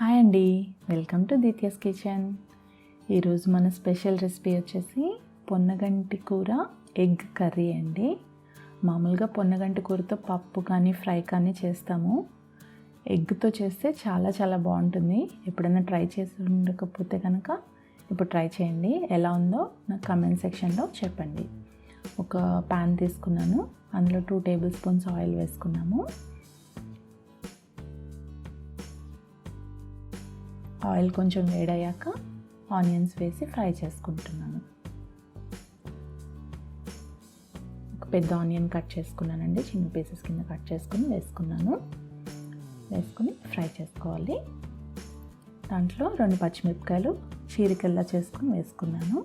Hi అండి, welcome to దీత్యాస్ kitchen. ఈరోజు మన స్పెషల్ రెసిపీ వచ్చేసి పొన్నగంటి కూర ఎగ్ కర్రీ అండి. మామూలుగా పొన్నగంటి కూరతో పప్పు కానీ ఫ్రై కానీ చేస్తాము. ఎగ్తో చేస్తే చాలా చాలా బాగుంటుంది. ఎప్పుడైనా ట్రై చేసి ఉండకపోతే కనుక ఇప్పుడు ట్రై చేయండి. ఎలా ఉందో నాకు కామెంట్ సెక్షన్లో చెప్పండి. ఒక ప్యాన్ తీసుకున్నాను, అందులో 2 టేబుల్ స్పూన్స్ ఆయిల్ వేసుకున్నాము. ఆయిల్ కొంచెం వేడయ్యాక ఆనియన్స్ వేసి ఫ్రై చేసుకుంటున్నాను. ఒక పెద్ద ఆనియన్ కట్ చేసుకున్నానండి, చిన్న పీసెస్ కింద కట్ చేసుకుని వేసుకుని ఫ్రై చేసుకోవాలి. దాంట్లో 2 పచ్చిమిరపకాయలు చీరికల్లా చేసుకుని వేసుకున్నాను.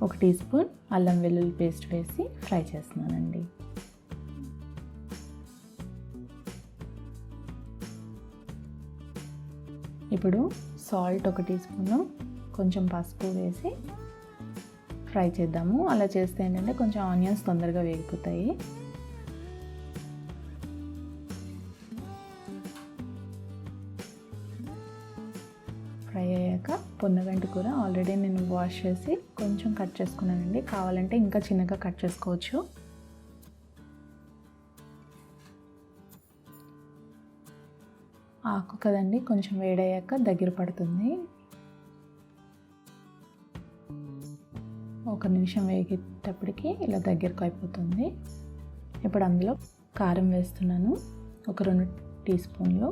1 టీ స్పూన్ అల్లం వెల్లుల్లి పేస్ట్ వేసి ఫ్రై చేస్తున్నానండి. ఇప్పుడు సాల్ట్ 1 టీ స్పూను, కొంచెం పసుపు వేసి ఫ్రై చేద్దాము. అలా చేస్తే ఏంటంటే కొంచెం ఆనియన్స్ తొందరగా వేగిపోతాయి. ఫ్రై అయ్యాక పొన్నగంటి కూర ఆల్రెడీ నేను వాష్ చేసి కొంచెం కట్ చేసుకున్నానండి. కావాలంటే ఇంకా చిన్నగా కట్ చేసుకోవచ్చు. ఆకు కదండి, కొంచెం వేడయ్యాక దగ్గర పడుతుంది. 1 నిమిషం వేగేటప్పటికి ఇలా దగ్గరకు అయిపోతుంది. ఇప్పుడు అందులో కారం వేస్తున్నాను. ఒక 2 టీ స్పూన్లు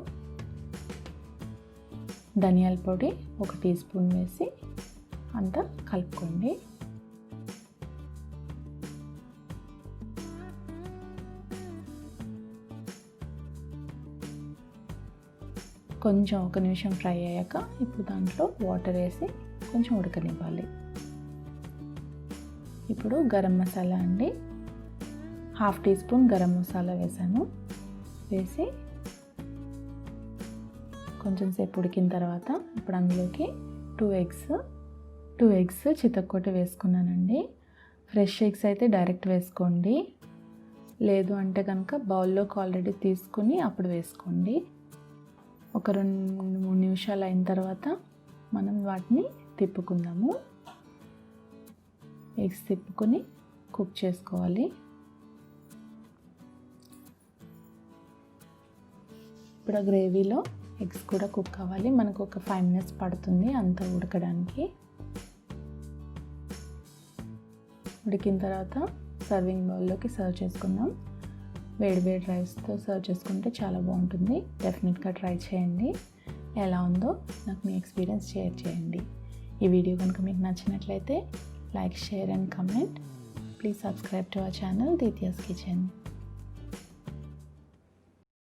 ధనియాల పొడి 1 టీ స్పూన్ వేసి అంతా కలుపుకోండి. కొంచెం 1 నిమిషం ఫ్రై అయ్యాక ఇప్పుడు దాంట్లో వాటర్ వేసి కొంచెం ఉడకనివ్వాలి. ఇప్పుడు గరం మసాలా అండి, 1/2 టీ స్పూన్ గరం మసాలా వేసాను. వేసి కొంచెం సేపు ఉడికిన తర్వాత ఇప్పుడు అందులోకి 2 ఎగ్స్ చితక్కొట్టి వేసుకున్నానండి. ఫ్రెష్ ఎగ్స్ అయితే డైరెక్ట్ వేసుకోండి, లేదు అంటే కనుక బౌల్లోకి ఆల్రెడీ తీసుకుని అప్పుడు వేసుకోండి. ఒక 2-3 నిమిషాలు అయిన తర్వాత మనం వాటిని తిప్పుకుందాము. ఎగ్స్ తిప్పుకొని కుక్ చేసుకోవాలి. ఇప్పుడు ఆ గ్రేవీలో ఎగ్స్ కూడా కుక్ అవ్వాలి. మనకు ఒక 5 మినిట్స్ పడుతుంది అంతా ఉడకడానికి. ఉడికిన తర్వాత సర్వింగ్ బౌల్లోకి సర్వ్ చేసుకుందాం. వేడి రైస్తో సర్వ్ చేసుకుంటే చాలా బాగుంటుంది. డెఫినెట్గా ట్రై చేయండి. ఎలా ఉందో నాకు మీ ఎక్స్పీరియన్స్ షేర్ చేయండి. ఈ వీడియో కనుక మీకు నచ్చినట్లయితే like, share and comment. Please subscribe to our channel Deethya's kitchen.